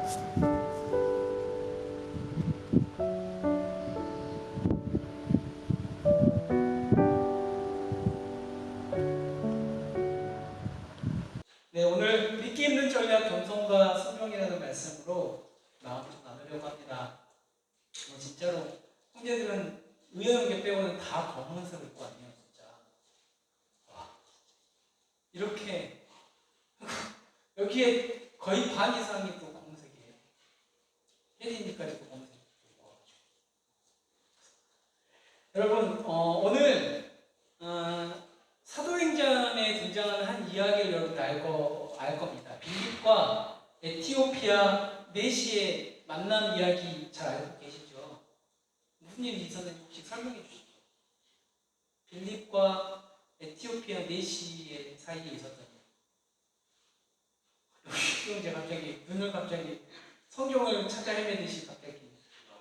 네, 오늘 믿기 힘든 전략 겸손과 순종이라는 말씀으로 마음을 좀 나누려고 합니다. 진짜로 형제들은 의연하게 빼고는 다 검은색을 입고 왔네요, 진짜. 와, 이렇게 여기에 거의 반 이상이 또 검은색이에요. 혜리니까지 또 검은색 입고 와가지고. 여러분, 오늘 사도행전에 등장하는 한 이야기를 여러분들 알 겁니다. 빌립과 에티오피아 내시의 만남 이야기 잘 알고 계시죠? 무슨 일이 있었는지 혹시 설명해 주시죠. 빌립과 에티오피아 내시의 사이에 있었던 일. 이제 갑자기 눈을 갑자기 성경을 찾아 헤매듯이 갑자기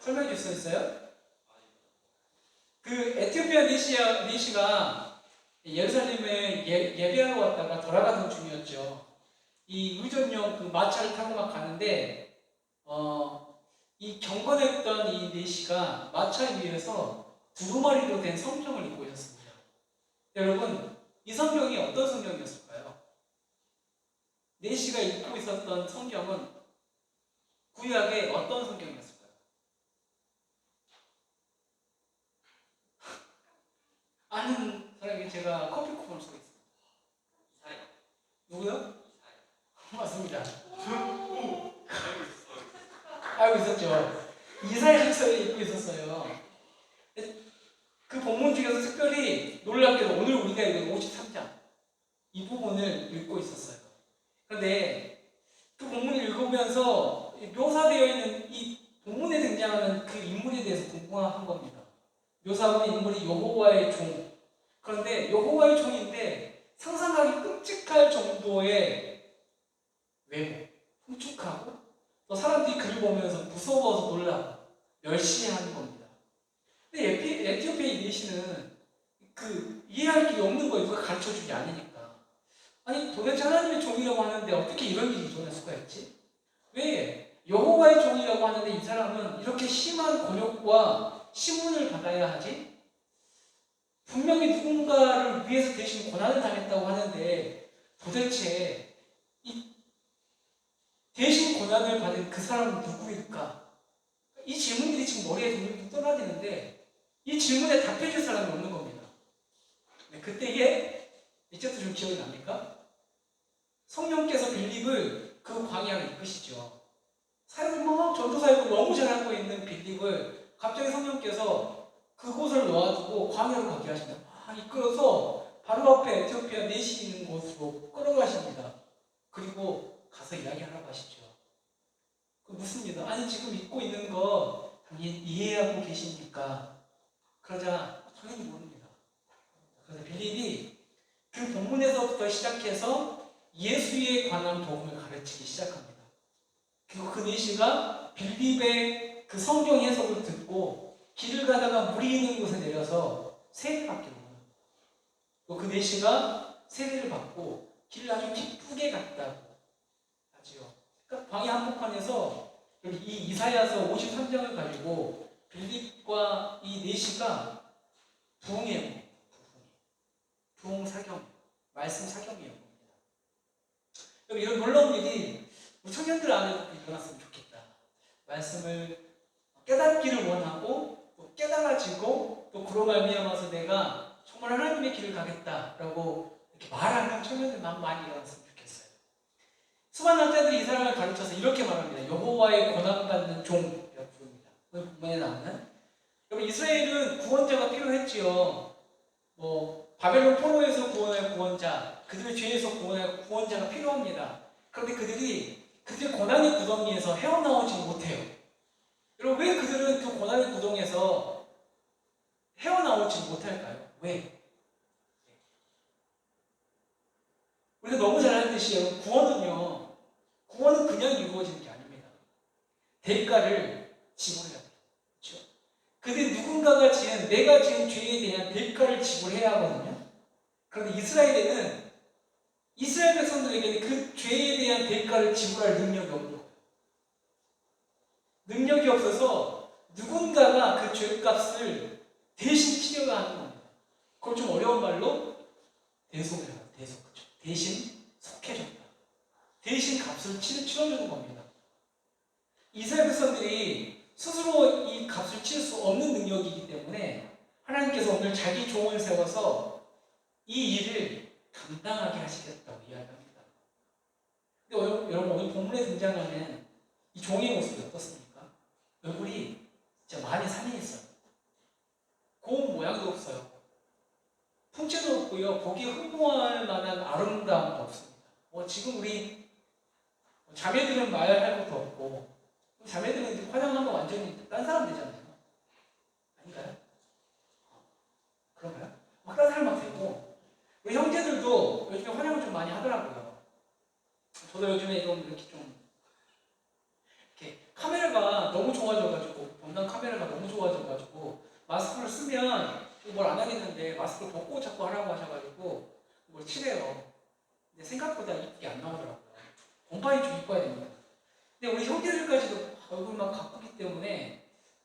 설명해 줄 수 있어요? 그 에티오피아 내시가 예루살렘에 예배하러 왔다가 돌아가던 중이었죠. 이 의전용 그 마차를 타고 막 가는데 이 경건했던 이 내시가 마차 위에서 두루마리로 된 성경을 읽고 있었습니다. 여러분, 이 성경이 어떤 성경이었을까요? 내시가 읽고 있었던 성경은 구약의 어떤 성경이었을까요? 아는 사람에게 제가 커피 쿠폰을 쏘겠습니다. 누구요? 맞습니다. 알고 있었죠. 이사야서를 읽고 있었어요. 그 본문 중에서 특별히 놀랍게도 오늘 우리가 읽은 53장 이 부분을 읽고 있었어요. 그런데 그 본문을 읽으면서 묘사되어 있는 이 본문에 등장하는 그 인물에 대해서 궁금한 겁니다. 묘사하고 있는 인물이 여호와의 종. 그런데 여호와의 종인데 상상하기 끔찍할 정도의 외모, 흉측하고 또 사람들이 그를 보면서 무서워서 놀라고 멸시하는 겁니다. 근데 에티오피아 이 내시는 그 이해할 길이 없는 거예요. 누가 가르쳐주지 않으니까. 아니 도대체 하나님의 종이라고 하는데 어떻게 이런 일이 일어날 수가 있지? 왜 여호와의 종이라고 하는데 이 사람은 이렇게 심한 곤욕과 시문을 받아야 하지? 분명히 누군가를 위해서 대신 고난을 당했다고 하는데 도대체 이 대신 고난을 받은 그 사람은 누구일까? 이 질문들이 지금 머리에 둥둥 떠나드는데 이 질문에 답해줄 사람이 없는 겁니다. 네, 그때에 이제도 좀 기억이 납니까? 성령께서 빌립을 그 광야로 이끄시죠. 사역을 막 전도 사역을 너무 잘하고 있는 빌립을 갑자기 성령께서 그곳을 놓아두고 광야로 가게 하십니다. 이끌어서 바로 앞에 에티오피아 내시 있는 곳으로 끌어가십니다. 그리고 가서 이야기하라고 하시죠. 그 묻습니다. 아니 지금 믿고 있는 거 당연히 이해하고 계십니까? 그러자 당연히 모릅니다. 그래서 빌립이 그 본문에서부터 시작해서 예수에 관한 복음을 가르치기 시작합니다. 그리고 그 내시가 빌립의 그 성경 해석을 듣고 길을 가다가 물이 있는 곳에 내려서 세례를 받게 됩니다. 그 내시가 세례를 받고 길을 아주 기쁘게 갔다고 하지요. 그러니까 광야 한복판에서 여기 이 이사야서 53장을 가지고 빌립과 이 내시가 부흥해요. 부흥 사경, 말씀 사경이에요. 이런 놀라운 일이 우리 청년들 안에도 일어났으면 좋겠다. 말씀을 깨닫기를 원하고 또 깨달아지고 또 그로 말미암아서 내가 정말 하나님의 길을 가겠다라고 이렇게 말하는 청년들만 많이 일어났으면 좋겠어요. 수많은 학자들이 이 사람을 가르쳐서 이렇게 말합니다. 여호와의 고난받는 종이라고 부릅니다. 오늘 본문에 나오는. 여러분 이스라엘은 구원자가 필요했지요. 바벨론 포로에서 구원할 구원자, 그들의 죄에서 구원할 구원자가 필요합니다. 그런데 그들의 고난의 구덩이에서 헤어나오지 못해요. 여러분 왜 그들은 그 고난의 구덩이에서 헤어나오지 못할까요? 왜? 우리가 너무 잘 아는 듯이 구원은 그냥 이루어지는 게 아닙니다. 대가를 지불해야 돼요. 그렇죠? 그들이 누군가가 내가 지은 죄에 대한 대가를 지불해야 하거든요. 그런데 이스라엘 백성들에게는 그 죄에 대한 대가를 지불할 능력이 없는 거예요. 값을 대신 치료가 하는 겁니다. 그걸 좀 어려운 말로 대속이라고 해요. 대속. 그렇죠? 대신 속해줬다. 대신 값을 치러주는 겁니다. 이스라엘 백성들이 스스로 이 값을 치를 수 없는 능력이기 때문에 하나님께서 오늘 자기 종을 세워서 이 일을 감당하게 하시겠다고 이야기합니다. 근데 여러분 오늘 본문에 등장하는 이 종의 모습이 어떻습니까? 얼굴이 진짜 많이 산해 있어요. 고운 모양도 없어요. 풍채도 없고요. 보기 흠모할 만한 아름다움도 없습니다. 지금 우리 자매들은 말할 것도 없고 자매들은 화장하면 완전히 딴 사람 되잖아요. 아닌가요? 그런가요? 막 딴 사람 막 되고 우리 형제들도 요즘에 화장을 좀 많이 하더라고요. 저도 요즘에 좀 이렇게 카메라가 너무 좋아져가지고 본당 카메라가 너무 좋아져가지고 마스크를 쓰면 뭘 안 하겠는데 마스크를 벗고 자꾸 하라고 하셔가지고 뭘 칠해요. 근데 생각보다 이쁘게 안 나오더라고요. 본판이 좀 이뻐야 됩니다. 근데 우리 형제들까지도 얼굴 막 가꾸기 때문에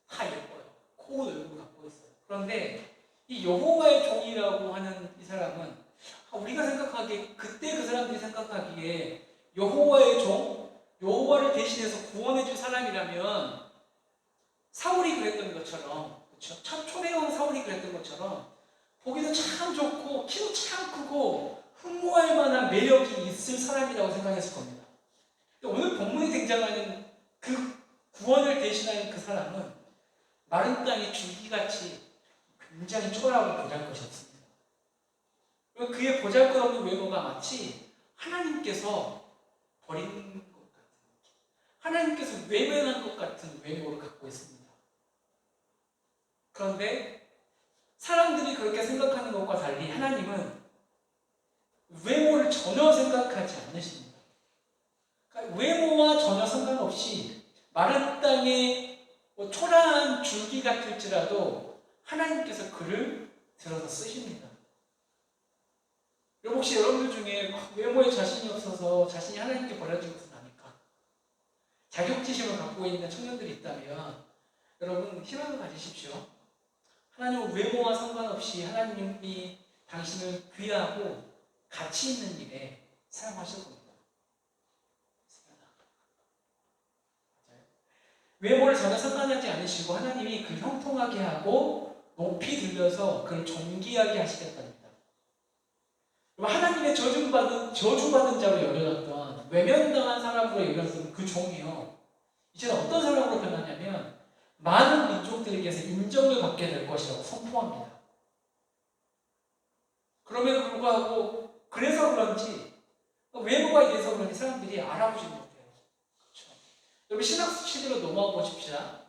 다 예뻐요. 코 얼굴 갖고 있어요. 그런데 이 여호와의 종이라고 하는 이 사람은 우리가 생각하기에 그때 그 사람들이 생각하기에 여호와의 종, 여호와를 대신해서 구원해줄 사람이라면 사울이 그랬던 것처럼, 그렇죠? 첫 초대왕 사울이 그랬던 것처럼 보기도 참 좋고 키도 참 크고 흠모할 만한 매력이 있을 사람이라고 생각했을 겁니다. 근데 오늘 본문에 등장하는 그 구원을 대신하는 그 사람은 마른 땅의 줄기같이 굉장히 초라하고 보잘것이었습니다. 그리고 그의 보잘것없는 외모가 마치 하나님께서 버린 것 같은, 하나님께서 외면한 것 같은 외모를 갖고 있습니다. 그런데 사람들이 그렇게 생각하는 것과 달리 하나님은 외모를 전혀 생각하지 않으십니다. 그러니까 외모와 전혀 상관없이 마른 땅의 초라한 줄기 같을지라도 하나님께서 그를 들어서 쓰십니다. 혹시 여러분들 중에 외모에 자신이 없어서 자신이 하나님께 버려진 것은 아닐까? 자격지심을 갖고 있는 청년들이 있다면 여러분 희망을 가지십시오. 하나님은 외모와 상관없이 하나님이 당신을 귀하고 가치 있는 일에 사용하실 겁니다. 외모를 전혀 상관하지 않으시고 하나님이 그를 형통하게 하고 높이 들려서 그를 존귀하게 하시겠답니다. 하나님의 저주받은 자로 여겨졌던 외면당한 사람으로 여겨졌던 그 종이요, 이제는 어떤 사람으로 변하냐면 많은 민족들에게서 인정을 받게 될 것이라고 선포합니다. 그럼에도 불구하고 그래서 그런지 외모가 이래서 그런지 사람들이 알아보지 못해요. 그렇죠? 여러분 신학 시대로 넘어가 보십시다.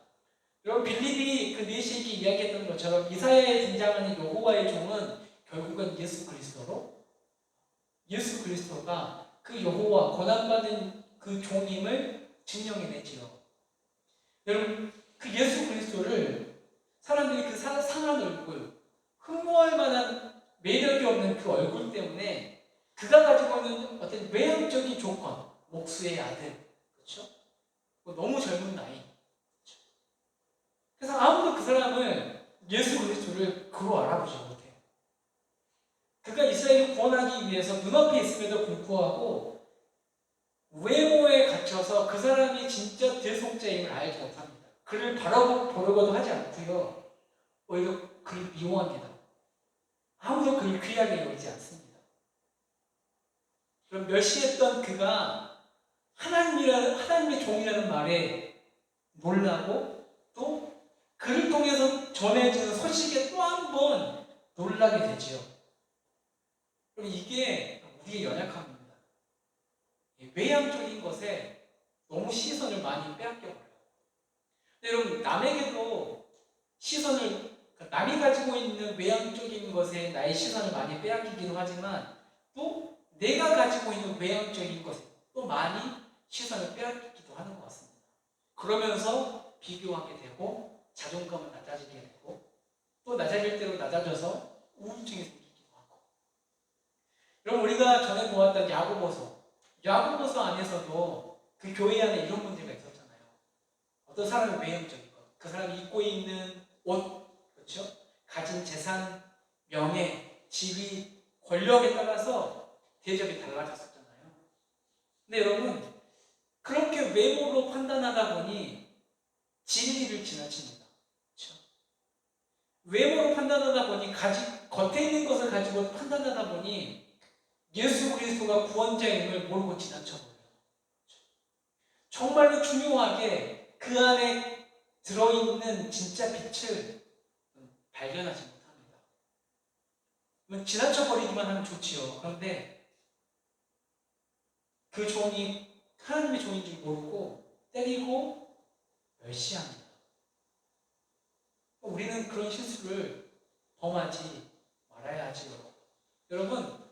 여러분 빌립이 그 4세기 이야기했던 것처럼 이사야에 등장하는 여호와의 종은 결국은 예수 그리스도가 그 여호와 고난받은 그 종임을 증명해내지요. 여러분 그 예수 그리스도를 사람들이 그 상한 얼굴, 흠모할 만한 매력이 없는 그 얼굴 때문에 그가 가지고 있는 어떤 외형적인 조건, 목수의 아들, 그렇죠? 너무 젊은 나이, 그렇죠? 그래서 아무도 그 사람을 예수 그리스도를 그로 알아보지 못해요. 그가 이스라엘을 구원하기 위해서 눈앞에 있음에도 불구하고 외모에 갇혀서 그 사람이 진짜 대속자임을 알지 못합니다. 그를 바라보려고도 하지 않고요, 오히려 그를 미워합니다. 아무도 그를 귀하게 여기지 않습니다. 그럼 멸시했던 그가 하나님의 종이라는 말에 놀라고 또 그를 통해서 전해지는 소식에 또 한 번 놀라게 되지요. 그럼 이게 우리의 연약함입니다. 외향적인 것에 너무 시선을 많이 빼앗겨버려요. 근데 여러분 남에게도 남이 가지고 있는 외향적인 것에 나의 시선을 많이 빼앗기기도 하지만 또 내가 가지고 있는 외향적인 것에 또 많이 시선을 빼앗기기도 하는 것 같습니다. 그러면서 비교하게 되고 자존감은 낮아지게 되고 또 낮아질 대로 낮아져서 우울증이 생기기도 하고. 여러분 우리가 전에 보았던 야고보서 안에서도 그 교회 안에 이런 문제가 있었잖아요. 어떤 사람이 외형적인 것, 그 사람이 입고 있는 옷, 그렇죠? 가진 재산, 명예, 지위, 권력에 따라서 대접이 달라졌었잖아요. 근데 여러분, 그렇게 외모로 판단하다 보니 진리를 지나칩니다. 그렇죠? 외모로 판단하다 보니 겉에 있는 것을 가지고 판단하다 보니 예수 그리스도가 구원자임을 모르고 지나쳐버려요. 정말로 중요하게 그 안에 들어있는 진짜 빛을 발견하지 못합니다. 지나쳐버리기만 하면 좋지요. 그런데 그 종이 하나님의 종인 줄 모르고 때리고 멸시합니다. 우리는 그런 실수를 범하지 말아야 하지요. 여러분,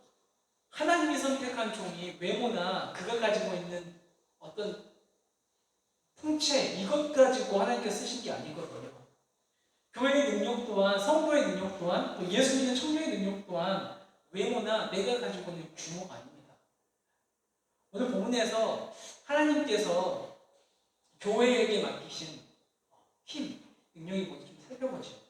하나님이 선택한 종이 외모나 그가 가지고 있는 어떤 풍채, 이것 가지고 하나님께서 쓰신 게 아니거든요. 교회의 능력 또한, 성도의 능력 또한, 또 예수 믿는 청년의 능력 또한 외모나 내가 가지고 있는 규모가 아닙니다. 오늘 본문에서 하나님께서 교회에게 맡기신 힘, 능력이 뭔지 좀 살펴보죠.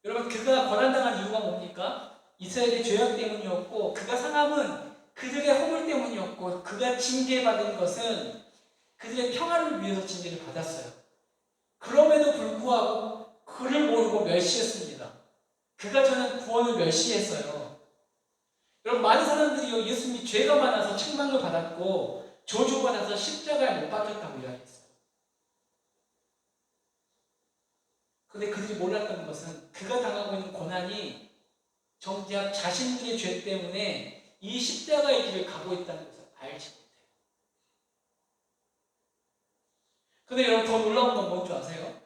여러분, 그가 고난당한 이유가 뭡니까? 이스라엘의 죄악 때문이었고, 그가 상함은 그들의 허물 때문이었고, 그가 징계받은 것은 그들의 평화를 위해서 징계를 받았어요. 그럼에도 불구하고 그를 모르고 멸시했습니다. 그가 저는 구원을 멸시했어요. 여러분, 많은 사람들이요, 예수님이 죄가 많아서 책망을 받았고 저주받아서 십자가에 못 박혔다고 이야기했어요. 그런데 그들이 몰랐던 것은 그가 당하고 있는 고난이 정작 자신들의 죄 때문에 이 십자가의 길을 가고 있다는 것을 알지 못해요. 근데 여러분, 더 놀라운 건 뭔지 아세요?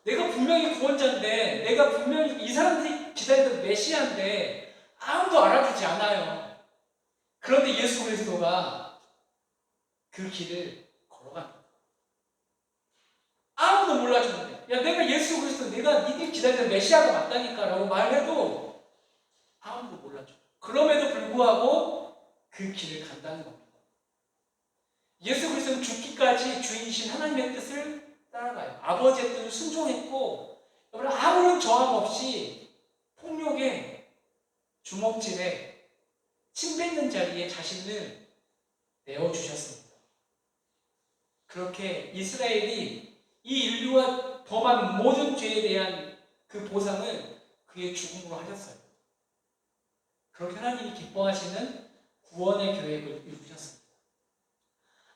내가 분명히 구원자인데, 내가 분명히 이 사람들이 기다리던 메시아인데 아무도 알아주지 않아요. 그런데 예수 그리스도가 그 길을 걸어갑니다. 아무도 몰라주는데, 야, 내가 예수 그리스도, 내가 니들 기다리던 메시아가 맞다니까 라고 말해도 아무도 몰라줘. 그럼에도 불구하고 그 길을 간다는 겁니다. 예수 그리스도는 죽기까지 주인이신 하나님의 뜻을 따라가요. 아버지의 뜻을 순종했고, 여러분, 아무런 저항 없이 폭력에, 주먹질에, 침 뱉는 자리에 자신을 내어주셨습니다. 그렇게 이스라엘이 이 인류가 범한 모든 죄에 대한 그 보상을 그의 죽음으로 하셨어요. 그렇게 하나님이 기뻐하시는 구원의 계획을 이루셨습니다.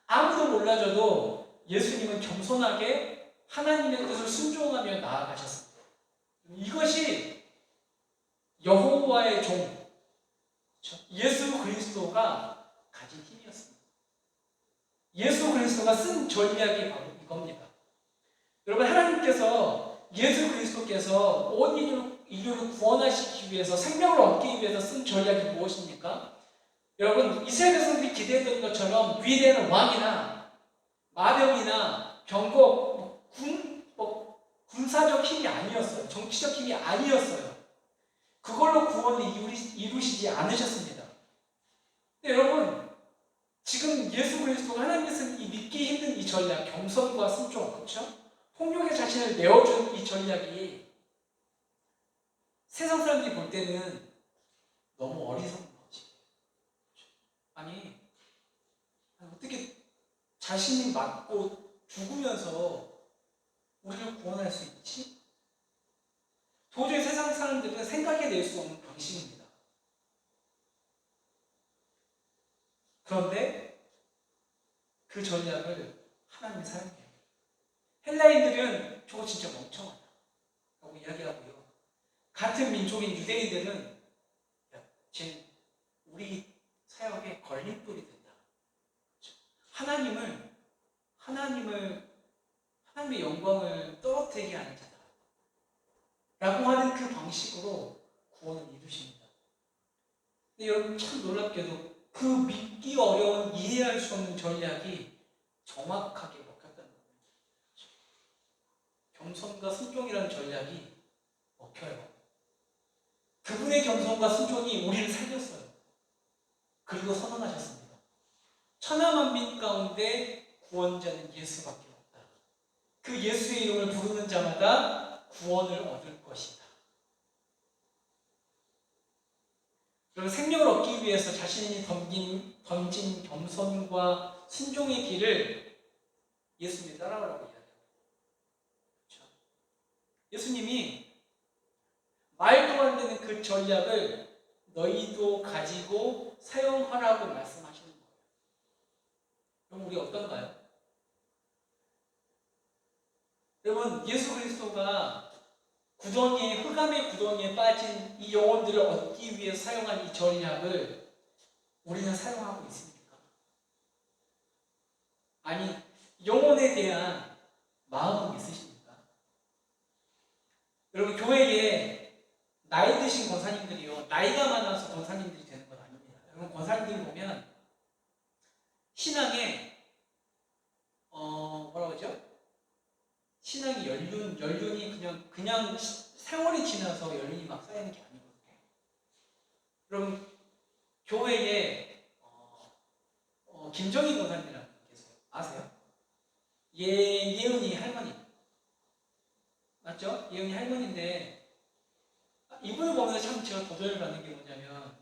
아무도 몰라줘도 예수님은 겸손하게 하나님의 뜻을 순종하며 나아가셨습니다. 이것이 여호와의 종, 예수 그리스도가 가진 힘이었습니다. 예수 그리스도가 쓴 전략이 바로 이겁니다. 여러분, 하나님께서, 예수 그리스도께서 온 인류를 구원하시기 위해서, 생명을 얻기 위해서 쓴 전략이 무엇입니까? 여러분, 이스라엘 백성들이 기대했던 것처럼 위대한 왕이나 마병이나 병거, 군사적 힘이 아니었어요. 정치적 힘이 아니었어요. 그걸로 구원을 이루시지 않으셨습니다. 근데 여러분, 지금 예수 그리스도가 하나님께서 이 믿기 힘든 이 전략, 겸손과 순종, 그렇죠? 폭력의 자신을 내어준 이 전략이 세상 사람들이 볼 때는 너무 어리석은 거지. 아니, 어떻게 자신이 맞고 죽으면서 우리를 구원할 수 있지? 도저히 세상 사람들은 생각해낼 수 없는 방식입니다. 그런데 그 전략을 하나님이 사용해요. 헬라인들은 저거 진짜 멍청하다 라고 이야기하고요. 같은 민족인 유대인들은 쟤 우리 사역에 걸림돌이 된다. 하나님의 영광을 떨어뜨리게 하는 자다 라고 하는 그 방식으로 구원을 이루십니다. 근데 여러분, 참 놀랍게도 그 믿기 어려운, 이해할 수 없는 전략이 정확하게 먹혔다는 겁니다. 겸손과 순종이라는 전략이 먹혀요. 그분의 겸손과 순종이 우리를 살렸어요. 그리고 선언하셨습니다. 천하만민 가운데 구원자는 예수밖에 없다. 그 예수의 이름을 부르는 자마다 구원을 얻을 것이다. 그리고 생명을 얻기 위해서 자신이 던진 겸손과 순종의 길을 예수님이 따라오라고 이야기합니다. 그렇죠? 예수님이 말도 안 되는 그 전략을 너희도 가지고 사용하라고 말씀하시는 거예요. 그럼 우리 어떤가요? 여러분, 예수 그리스도가 흑암의 구덩이에 빠진 이 영혼들을 얻기 위해 사용한 이 전략을 우리는 사용하고 있습니까? 아니, 영혼에 대한 마음은 있으십니까? 여러분, 교회에 나이 드신 권사님들이요, 나이가 많아서 권사님들이 되는 건 아닙니다. 여러분, 권사님들 보면 신앙에 뭐라고 하죠? 신앙이 연륜이 그냥 세월이 지나서 연륜이 막 쌓이는 게 아니거든요. 그럼 교회에 김정희 권사님이라는 분 계세요. 아세요? 예은이 할머니 맞죠? 예은이 할머니인데 이분을 보면서 참 제가 도전을 받는 게 뭐냐면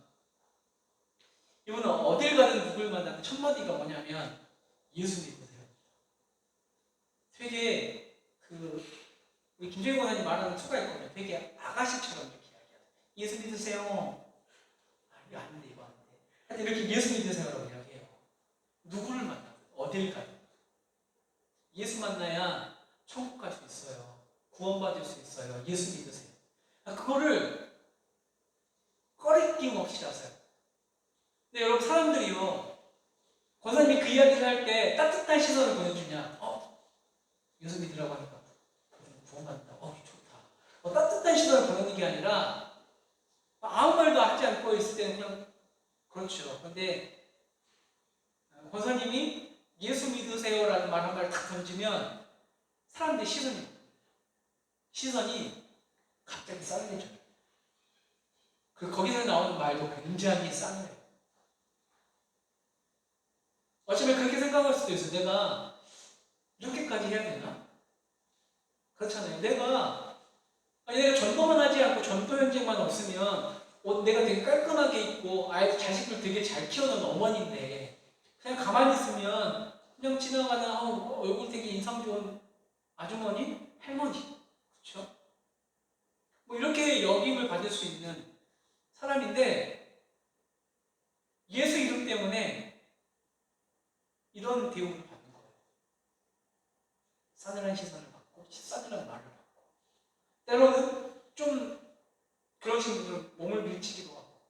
이분은 어딜 가든 누굴 만나든 첫 마디가 뭐냐면 예수 믿으세요. 되게 우리 김정희 권사님 말하는 투가 있거든요. 되게 아가씨처럼 이렇게 이야기해요. 예수 믿으세요. 이거 아닌데 이거 아닌데. 하여튼 이렇게 예수 믿으세요라고 이야기해요. 누구를 만나든 어딜 가든 예수 만나야 천국 갈 수 있어요. 구원받을 수 있어요. 예수 믿으세요. 그거를 꺼리낌 없이 하세요. 근데 여러분 사람들이요. 권사님이 그 이야기를 할 때 따뜻한 시선을 보여주냐. 예수 믿으라고 하니까 구원받는다. 좋다. 따뜻한 시선을 보내는 게 아니라 아무 말도 하지 않고 있을 때는 그냥 그렇죠. 근데 권사님이 예수 믿으세요라는 말 한 말 딱 던지면 사람들의 시선이 갑자기 싸늘해져요. 그리고 거기서 나오는 말도 굉장히 싸늘해요. 어쩌면 그렇게 생각할 수도 있어요. 내가 이렇게까지 해야 되나? 그렇잖아요. 내가 전도만 하지 않고 전도 현장만 없으면 내가 되게 깔끔하게 입고 아이 자식들 되게 잘 키우는 어머니인데 그냥 가만히 있으면 그냥 지나가는 얼굴 되게 인상 좋은 아주머니? 할머니. 그렇죠? 뭐 이렇게 여김을 받을 수 있는 사람인데 예수 이름 때문에 이런 대우를 받는 거예요. 싸늘한 시선을 받고 싸늘한 말을 받고 때로는 좀 그러신 분들은 몸을 밀치기도 하고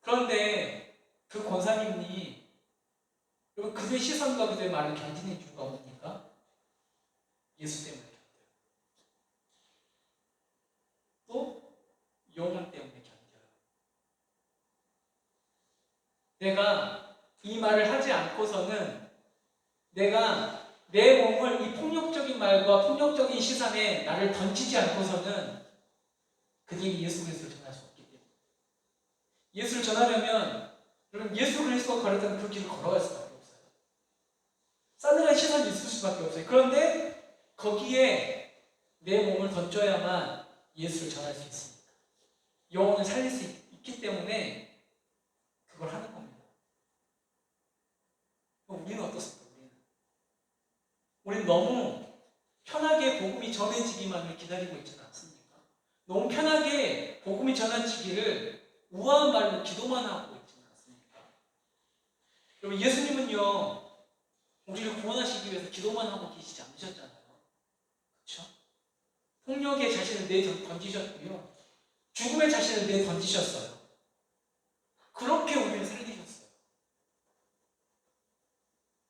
그런데 그 권사님이 그들의 시선과 그들의 말을 견디는 이유가 뭡니까? 예수 때문에 견뎌요. 또 영혼 때문에 견뎌요. 내가 이 말을 하지 않고서는 내가 내 몸을 이 폭력적인 말과 폭력적인 시선에 나를 던지지 않고서는 그들이 예수 그리스도를 전할 수 없기 때문에 예수를 전하려면 여러분 예수 그리스도가 가르치는 그 길을 걸어갈 수밖에 없어요. 싸늘한 시선이 있을 수밖에 없어요. 그런데 거기에 내 몸을 던져야만 예수를 전할 수 있습니다. 영혼을 살릴 수 있기 때문에 그걸 하는 겁니다. 우리는 어떻습니까? 우리는 너무 편하게 복음이 전해지기만을 기다리고 있지는 않습니까? 너무 편하게 복음이 전해지기를 우아한 말로 기도만 하고 있지는 않습니까? 여러분 예수님은요 우리를 구원하시기 위해서 기도만 하고 계시지 않으셨잖아요. 그렇죠? 폭력에 자신을 내던지셨고요. 죽음에 자신을 내던지셨어요. 그렇게 우리를 살리셨어요.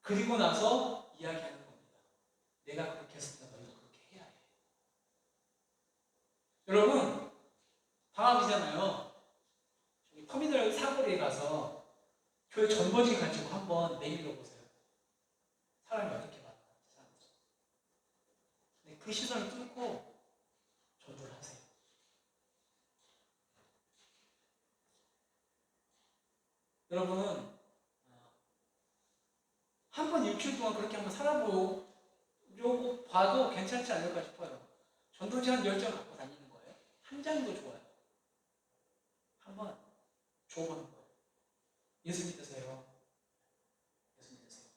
그리고 나서 이야기하는 겁니다. 내가 그렇게 했으니까 너희도 그렇게 해야 해. 여러분 방학이잖아요. 저기 터미널 사거리에 가서 교회 전버지 가지고 한번 내밀어 보세요. 사람이 어떻게 많아요? 근데 그 시선을 뚫고 전도를 하세요. 여러분 한 번 일주일 동안 그렇게 한번 살아보고 이러고 봐도 괜찮지 않을까 싶어요. 전도지 한 10장 갖고 다니는 거예요. 한 장도 좋아요. 한번 줘보는 거예요. 예수 믿으세요. 예수 믿으세요.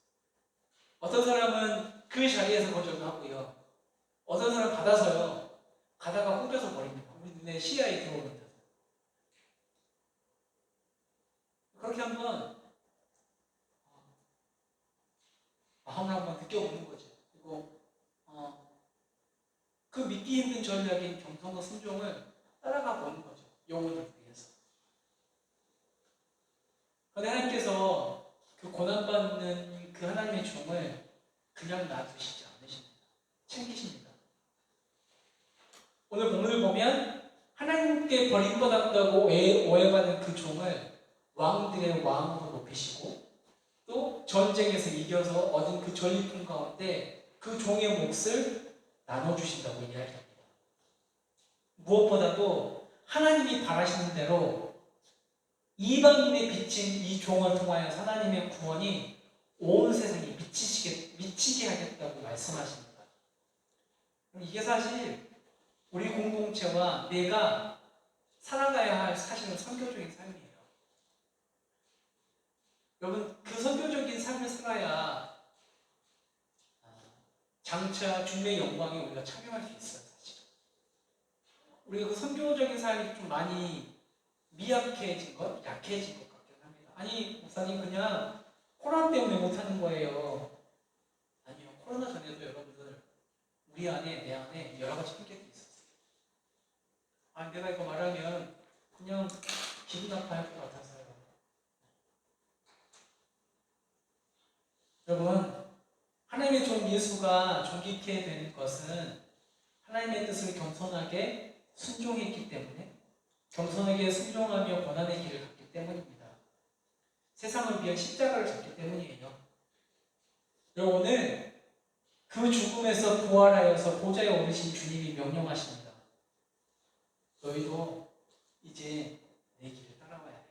어떤 사람은 그 자리에서 거절도 하고요. 어떤 사람은 받아서요. 가다가 홀려서 버립니다. 우리 눈에 시야에 들어오는 데서. 그렇게 한번 마음을 한번 느껴보는 거죠. 그리고 그 믿기 힘든 전략인 겸손과 순종을 따라가 보는 거죠. 영혼을 위해서. 그런데 하나님께서 그 고난받는 그 하나님의 종을 그냥 놔두시지 않으십니다. 챙기십니다. 오늘 본문을 보면 하나님께 버림받았다고 오해받는 그 종을 왕들의 왕으로 높이시고 또 전쟁에서 이겨서 얻은 그 전리품 가운데 그 종의 몫을 나눠주신다고 이야기합니다. 무엇보다도 하나님이 바라시는 대로 이방인의 비친 이 종을 통하여 하나님의 구원이 온 세상에 미치게 하겠다고 말씀하십니다. 이게 사실 우리 공동체와 내가 살아가야 할 사실은 선교적인 삶이에요. 여러분, 그 선교적인 삶을 살아야 장차 주님의 영광에 우리가 참여할 수 있어요, 사실. 우리가 그 선교적인 삶이 좀 많이 미약해진 것, 약해진 것 같긴 합니다. 아니, 목사님 그냥 코로나 때문에 못하는 거예요. 아니요, 코로나 전에도 여러분들 우리 안에, 내 안에 여러 가지 핑계들이 있었어요. 아, 내가 이거 말하면 그냥 기분 나빠할 것 같아서요. 여러분, 하나님의 종 예수가 존귀케 된 것은 하나님의 뜻을 겸손하게 순종했기 때문에, 겸손하게 순종하며 고난의 길을 갔기 때문입니다. 세상을 위한 십자가를 졌기 때문이에요. 여러분, 오늘 그 죽음에서 부활하여서 보좌에 오르신 주님이 명령하십니다. 너희도 이제 내 길을 따라와야 해.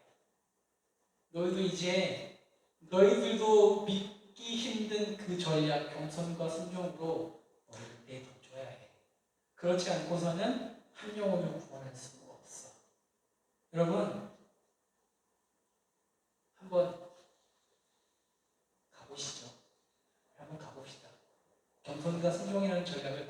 너희도 이제 너희들도 믿기 힘든 그 전략, 겸손과 순종으로 너희를 내던져야 해. 그렇지 않고서는 한 영혼을 구원할 수가 없어. 여러분, 한번 가보시죠. 한번 가봅시다. 겸손과 순종이라는 전략을